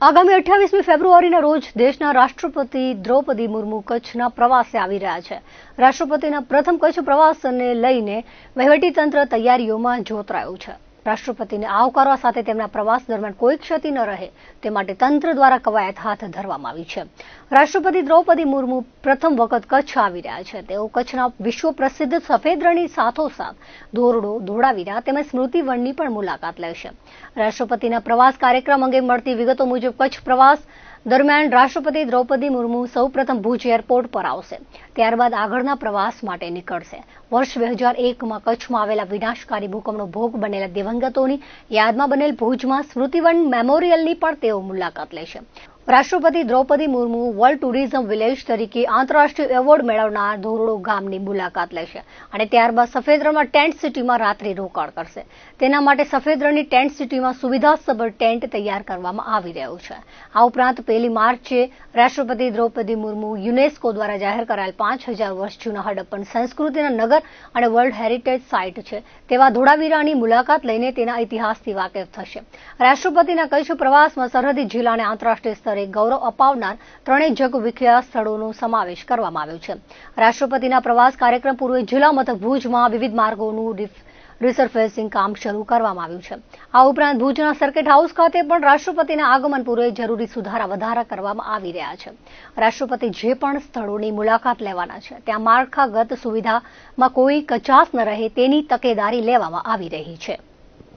આગામી 28મી ફેબ્રુઆરીના રોજ દેશના રાષ્ટ્રપતિ દ્રૌપદી મુર્મુ કચ્છના પ્રવાસે આવી રહ્યા છે. રાષ્ટ્રપતિના પ્રથમ કચ્છ પ્રવાસને લઈને વહીવટીતંત્ર તૈયારીઓમાં જોતરાયું છે. રાષ્ટ્રપતિને આવકારવા સાથે તેમના પ્રવાસ દરમિયાન કોઈ ક્ષતિ ન રહે તે માટે તંત્ર દ્વારા કવાયત હાથ ધરવામાં આવી છે. રાષ્ટ્રપતિ દ્રૌપદી મુર્મુ પ્રથમ વખત કચ્છ આવી રહ્યા છે. તેઓ કચ્છના વિશ્વ પ્રસિદ્ધ સફેદ રણની સાથોસાથ ધોરડો, ધોળાવીરા તેમજ સ્મૃતિવનની પણ મુલાકાત લેશે. રાષ્ટ્રપતિના પ્રવાસ કાર્યક્રમ અંગે મળતી વિગતો મુજબ કચ્છ પ્રવાસ દરમિયાન રાષ્ટ્રપતિ દ્રૌપદી મુર્મુ સૌપ્રથમ ભુજ એરપોર્ટ પર આવશે. ત્યારબાદ આગળના પ્રવાસ માટે નીકળશે. વર્ષ 2001માં કચ્છમાં આવેલા વિનાશકારી ભૂકંપનો ભોગ બનેલા દિવંગતોની યાદમાં બનેલ ભુજમાં સ્મૃતિવન મેમોરિયલની પણ તેઓ મુલાકાત લેશે. રાષ્ટ્રપતિ Draupadi Murmu world tourism village તરીકે આંતરરાષ્ટ્રીય એવોર્ડ મેળવનાર ધોરડો ગામની મુલાકાત લેશે અને ત્યારબાદ સફેદ રણમાં ટેન્ટ સિટીમાં રાત્રિ રોકાણ કરશે. તેના માટે સફેદ રણની ટેન્ટ સિટીમાં સુવિધાસભર ટેન્ટ તૈયાર કરવામાં આવી રહ્યો છે. આ ઉપરાંત 1 માર્ચે રાષ્ટ્રપતિ દ્રૌપદી મુર્મુ યુનેસ્કો દ્વારા જાહેર કરાયેલ 5000 વર્ષ જૂના હડપ્પન સંસ્કૃતિના નગર અને વર્લ્ડ હેરિટેજ સાઇટ છે તેવા ધોળાવીરાની મુલાકાત લઈને તેના ઇતિહાસથી વાકેફ થશે. રાષ્ટ્રપતિના કચ્છ પ્રવાસમાં સરહદી જિલ્લાને આંતરરાષ્ટ્રીય સ્તરે ગૌરવ અપાવનાર 3 જગવિખ્યાત સ્થળોનો સમાવેશ કરવામાં આવ્યો છે. રાષ્ટ્રપતિના પ્રવાસ કાર્યક્રમ પૂર્વે જિલ્લા મથક ભુજમાં વિવિધ માર્ગોનું રિસર્ફેસિંગ કામ શરૂ કરવામાં આવ્યું છે. આ ઉપરાંત ભુજના સર્કિટ હાઉસ ખાતે પણ રાષ્ટ્રપતિના આગમન પૂર્વે જરૂરી સુધારા કરવામાં આવી રહ્યા છે. રાષ્ટ્રપતિ જે પણ સ્થળોની મુલાકાત લેવાના છે ત્યાં માળખાગત સુવિધામાં કોઈ કચાશ ન રહે તેની તકેદારી લેવામાં આવી રહી છે.